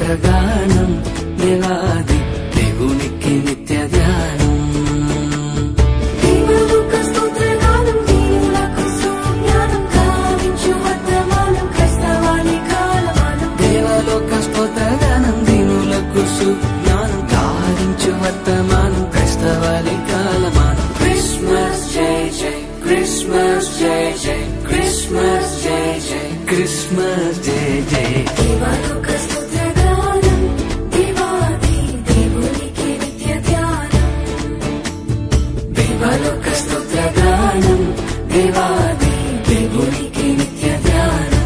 స్తోత్రగానం దేవాది దేవునికి నిత్య ధ్యానం. దేవలోక స్తోత్రగానం దీనులకు సుజ్ఞానం గావించు వర్తమానం క్రైస్తవాని కాలమానం. దేవలోక స్తోత్రగానం దీనులకు సుజ్ఞానం గావించు వర్తమానం క్రైస్తవాని కాలమానం. క్రిస్మస్ జై జై క్రిస్మస్ జై జై క్రిస్మస్ జై జై క్రిస్మస్ జై జై. దేవలోక స్తోత్రగానం దేవాది దేవునికి నిత్య ధ్యానం. దేవలోక స్తోత్రగానం దేవాది దేవునికి నిత్య ధ్యానం.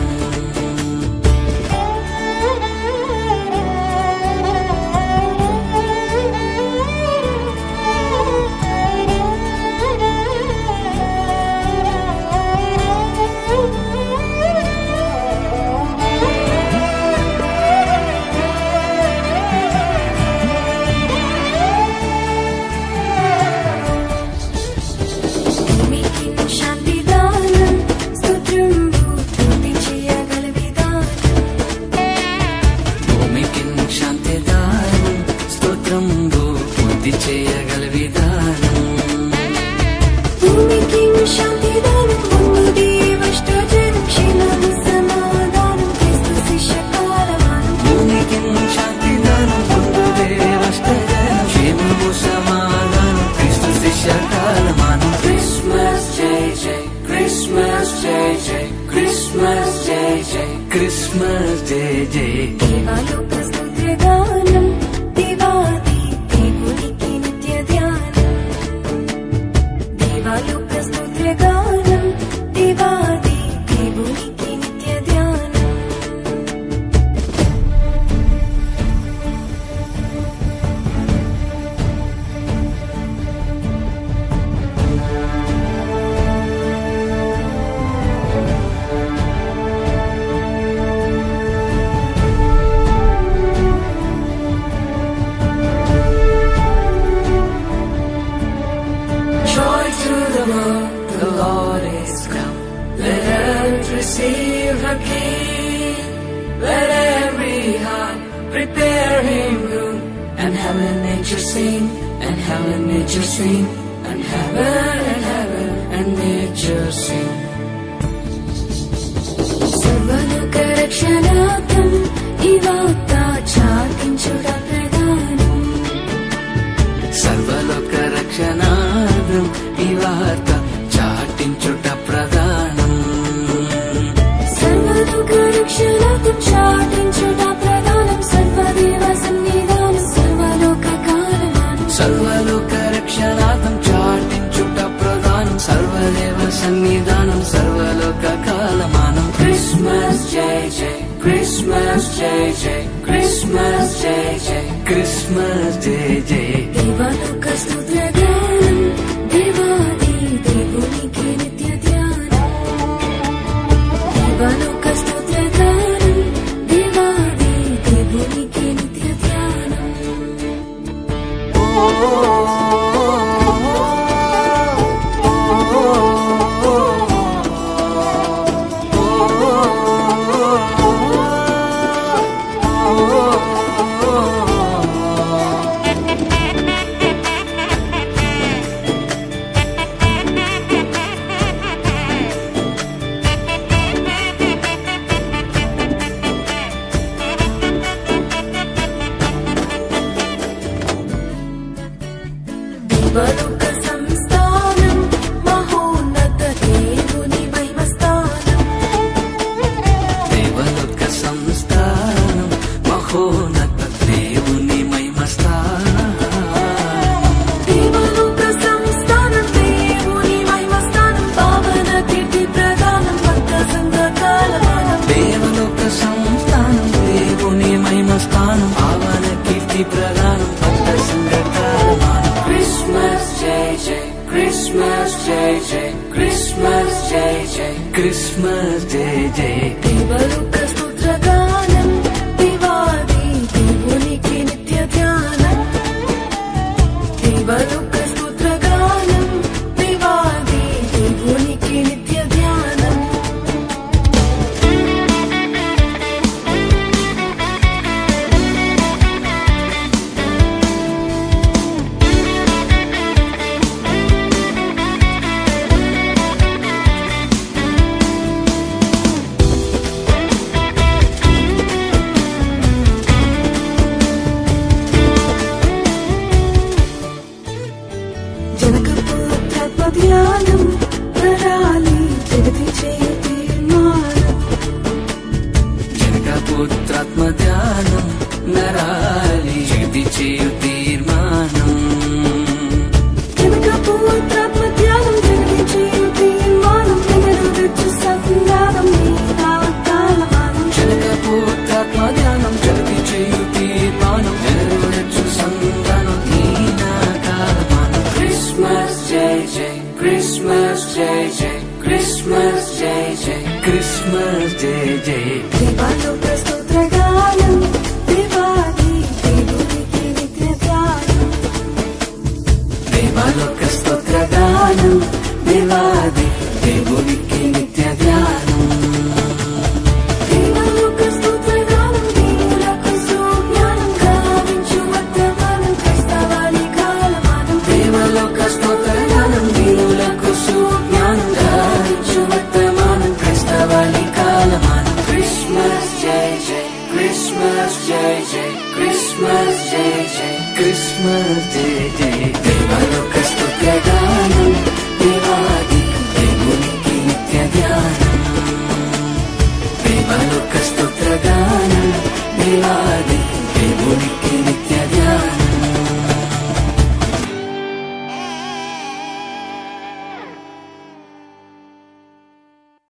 భూమికి శాంతి దానం స్తోత్రంబు పూర్తి చేయగల విధానం. భూమికి శాంతి దానం స్తోత్రంబు పూర్తి చేయగల విధానం. భూమికి శాంతి దానం ముందు దేవష్టజనం క్షేమము సమాధానం క్రీస్తు శిష్య కాలమానం. భూమికి శాంతి దానం పొందు దేవష్టజనం క్షేమము సమాధానం క్రీస్తు శిష్య కాలమానం. క్రిస్మస్ జై జై క్రిస్మస్ జై జై క్రిస్మస్ జై జై క్రిస్మస్ జై జై. దేవలోక స్తోత్రగానం దేవాది దేవునికి నిత్య ధ్యానం. దేవలోక స్తోత్రగానం దేవాది దేవునికి నిత్య ధ్యానం. Joy to the world, the Lord is come. Let earth receive her King. Let every heart prepare him room. And heaven and nature sing, and heaven and nature sing, and heaven and nature sing. సర్వలోక రక్షణార్థం ఈ వార్త చాటించుట ప్రధానం. సర్వలోక రక్షణార్థం ఈ వార్త చాటించుట ప్రధానం. సర్వలోక రక్షణార్థం చాటించుట ప్రధానం. సర్వదేవ సన్నిధానం సర్వలోక కాలమానం. సర్వలోక రక్షణార్థం చాటించుట ప్రధానం. సర్వదేవ సన్నిధానం సర్వలోక కాలమానం. క్రిస్మస్ జై జై క్రిస్మస్ జై జై క్రిస్మస్ జై జై క్రిస్మస్ జై జై. దేవలోక స్తోత్రగానం దేవాది దేవునికి నిత్య ధ్యానం. దేవలోక స్తోత్రగానం దేవాది దేవునికి నిత్య ధ్యానం. పుత్రాత్మ ధ్యానం నరాలి శుద్ధి చేయు తీర్మానం జనక పుత్రాత్మ ధ్యానం శుద్ధి చేయు తీర్మానం నెరవేర్చు సంధానం నీ కాలమానం జనక పుత్రాత్మ ధ్యానం శుద్ధి చేయు తీర్మానం నెరవేర్చు సంధానం నీ కాలమానం క్రిస్మస్ జై జై క్రిస్మస్ జై జై క్రిస్మస్ జై జై క్రిస్మస్ జై జై దేవాలోక స్తోత్రగానం దేవాది దేవునికి నిత్య ధ్యానం దేవాలోక స్తోత్రగానం దేవాది దేవునికి నిత్య ధ్యానం దేవాలోక స్తోత్రగానం దేవులకు సుజ్ఞానం గావించు వర్తమానం క్రైస్తవాని కాలమానం దేవాలోక స్తోత్రగానం దేవులకు సుజ్ఞానం గావించు వర్తమానం క్రైస్తవాని కాలమానం క్రిస్మస్ జై జై క్రిస్మస్ జై జై క్రిస్మస్ జై జై క్రిస్మస్ జై జై